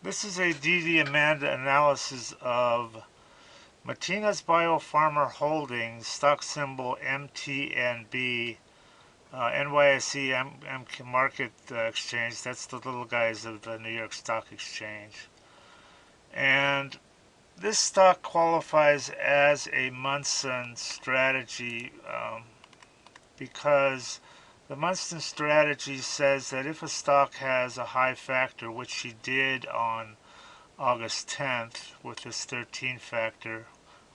This is a DDAmanda analysis of Martinez Biopharma Holdings, stock symbol MTNB, NYSE Market Exchange. That's the little guys of the New York Stock Exchange. And this stock qualifies as a Munson strategy because the Munson strategy says that if a stock has a high factor, which she did on August 10th with this 13 factor,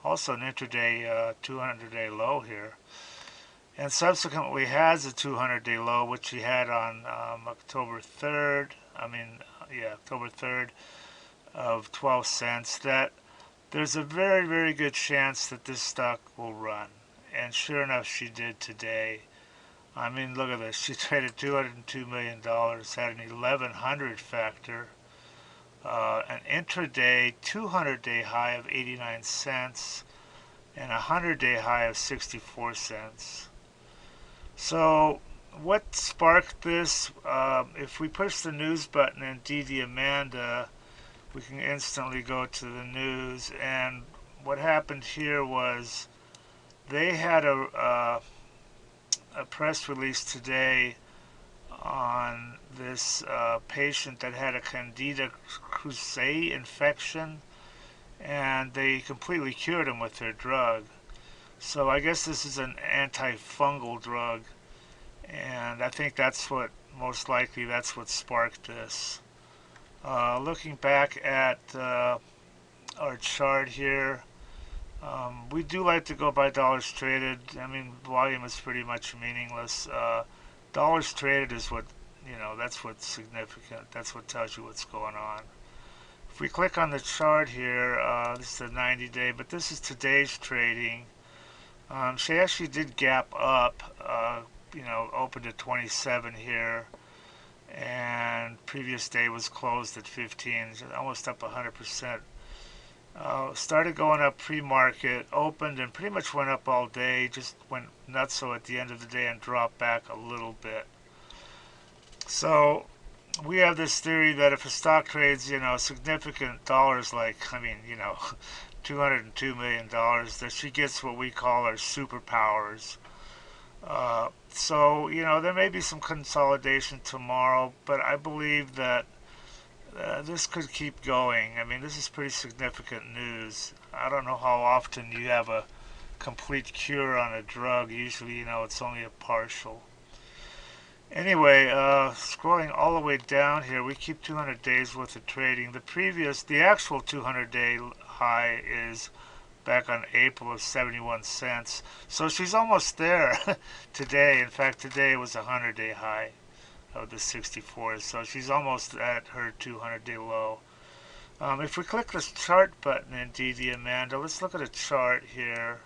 also an intraday 200-day low here, and subsequently has a 200-day low, which she had on October 3rd, October 3rd of 12 cents, that there's a very, very good chance that this stock will run. And sure enough, she did today. I mean, look at this. She traded $202 million, had an 1100 factor, an intraday 200-day high of 89 cents, and a 100-day high of 64 cents. So what sparked this? If we push the news button in DDAmanda, we can instantly go to the news. And what happened here was they had a press release today on this patient that had a Candida krusei infection, and they completely cured him with their drug. So I guess this is an antifungal drug, and I think that's what, most likely, that's what sparked this. Looking back at our chart here, we do like to go by dollars traded. I mean, volume is pretty much meaningless. Dollars traded is what, that's what's significant. That's what tells you what's going on. If we click on the chart here, this is the 90-day, but this is today's trading. She actually did gap up, opened at 27 here, and previous day was closed at 15, almost up 100%. Started going up pre-market, opened and pretty much went up all day, just went nutso at the end of the day and dropped back a little bit. So we have this theory that if a stock trades, significant dollars, like, $202 million, that she gets what we call our superpowers. So, there may be some consolidation tomorrow, but I believe that this could keep going. I mean, this is pretty significant news. I don't know how often you have a complete cure on a drug. Usually, it's only a partial. Anyway, scrolling all the way down here, we keep 200 days worth of trading. The actual 200-day high is back on April of 71 cents. So she's almost there today. In fact, today was a 100-day high of the 64. So she's almost at her 200-day low. If we click this chart button in DDAmanda, let's look at a chart here.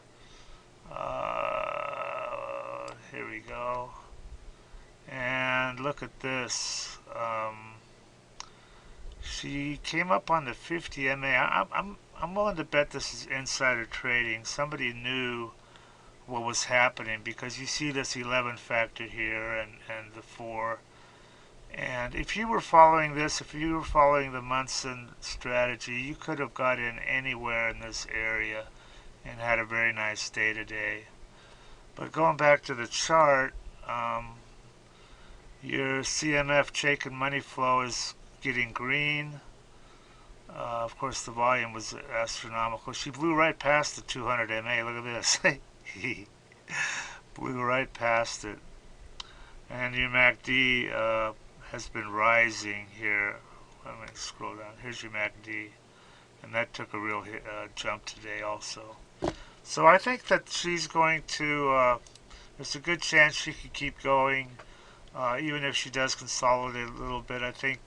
Here we go. And look at this. She came up on the 50 MA. I'm willing to bet this is insider trading. Somebody knew what was happening, because you see this 11 factor here and the 4. And if you were following this, if you were following the Munson strategy, you could have got in anywhere in this area and had a very nice day today. But going back to the chart, your CMF check and money flow is getting green. Of course, the volume was astronomical. She blew right past the 200 MA. Look at this. Blew right past it. And your MACD has been rising here. I'm going to scroll down. Here's your MACD. And that took a real jump today also. So I think that she's going to, there's a good chance she could keep going. Even if she does consolidate a little bit. I think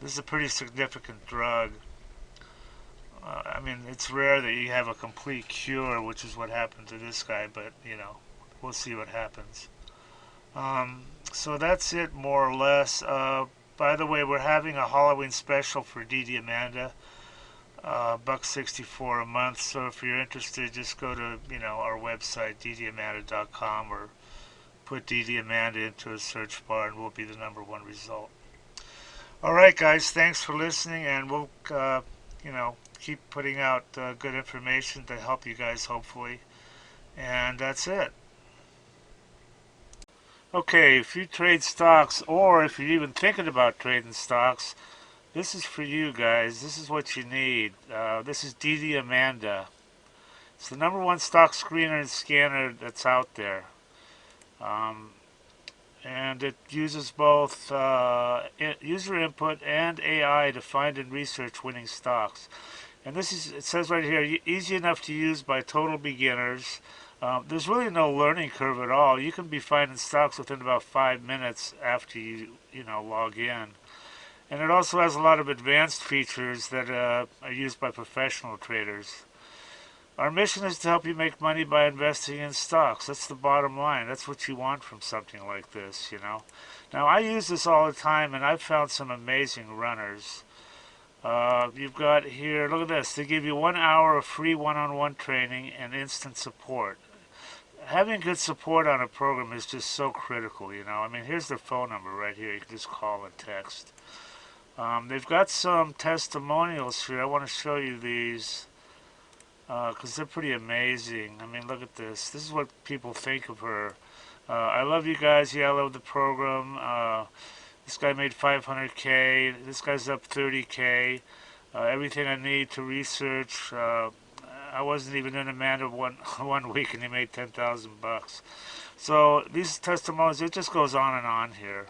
this is a pretty significant drug. I mean, it's rare that you have a complete cure, which is what happened to this guy, but, we'll see what happens. So that's it, more or less. By the way, we're having a Halloween special for DDAmanda, $1.64 a month. So if you're interested, just go to, our website, DDAmanda.com, or put DDAmanda into a search bar and we'll be the #1 result. All right, guys, thanks for listening, and we'll, keep putting out good information to help you guys, hopefully. And that's it. Okay, if you trade stocks, or if you're even thinking about trading stocks, this is for you guys. This is what you need. This is DDAmanda. It's the number one stock screener and scanner that's out there. Um, and it uses both user input and AI to find and research winning stocks. And this is, it says right here, easy enough to use by total beginners. There's really no learning curve at all. You can be finding stocks within about 5 minutes after you log in. And it also has a lot of advanced features that are used by professional traders. Our mission is to help you make money by investing in stocks. That's the bottom line. That's what you want from something like this. Now, I use this all the time, and I've found some amazing runners. You've got here, look at this. They give you 1 hour of free one-on-one training and instant support. Having good support on a program is just so critical. I mean, here's their phone number right here. You can just call and text. They've got some testimonials here. I want to show you these because they're pretty amazing. I mean, look at this. This is what people think of her. I love you guys. Yeah, I love the program. This guy made 500K. This guy's up 30K. Everything I need to research. I wasn't even in Amanda one week, and he made 10,000 bucks. So these testimonials, it just goes on and on here.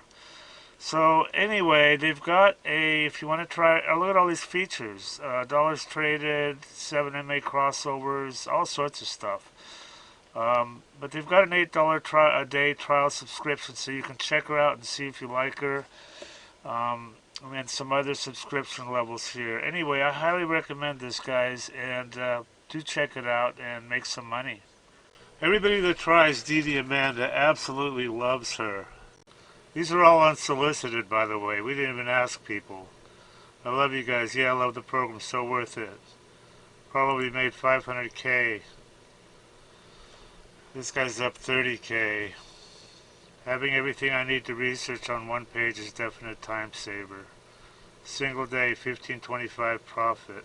So anyway, they've got if you want to try, look at all these features. Dollars traded, 7MA crossovers, all sorts of stuff. But they've got an $8 a day trial subscription, so you can check her out and see if you like her. And then some other subscription levels here. Anyway, I highly recommend this, guys, and do check it out and make some money. Everybody that tries DDAmanda absolutely loves her. These are all unsolicited, by the way. We didn't even ask people. I love you guys. Yeah, I love the program. So worth it. Probably made 500K. This guy's up 30K. Having everything I need to research on one page is definite time saver. Single day, 1525 profit.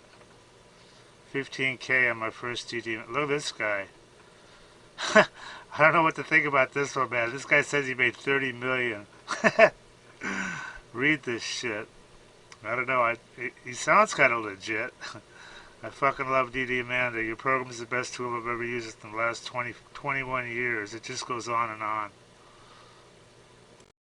15K on my first DD. Look at this guy. I don't know what to think about this one, man. This guy says he made 30 million. Read this shit. I don't know. He sounds kind of legit. I fucking love DDAmanda. Your program is the best tool I've ever used in the last 21 years. It just goes on and on.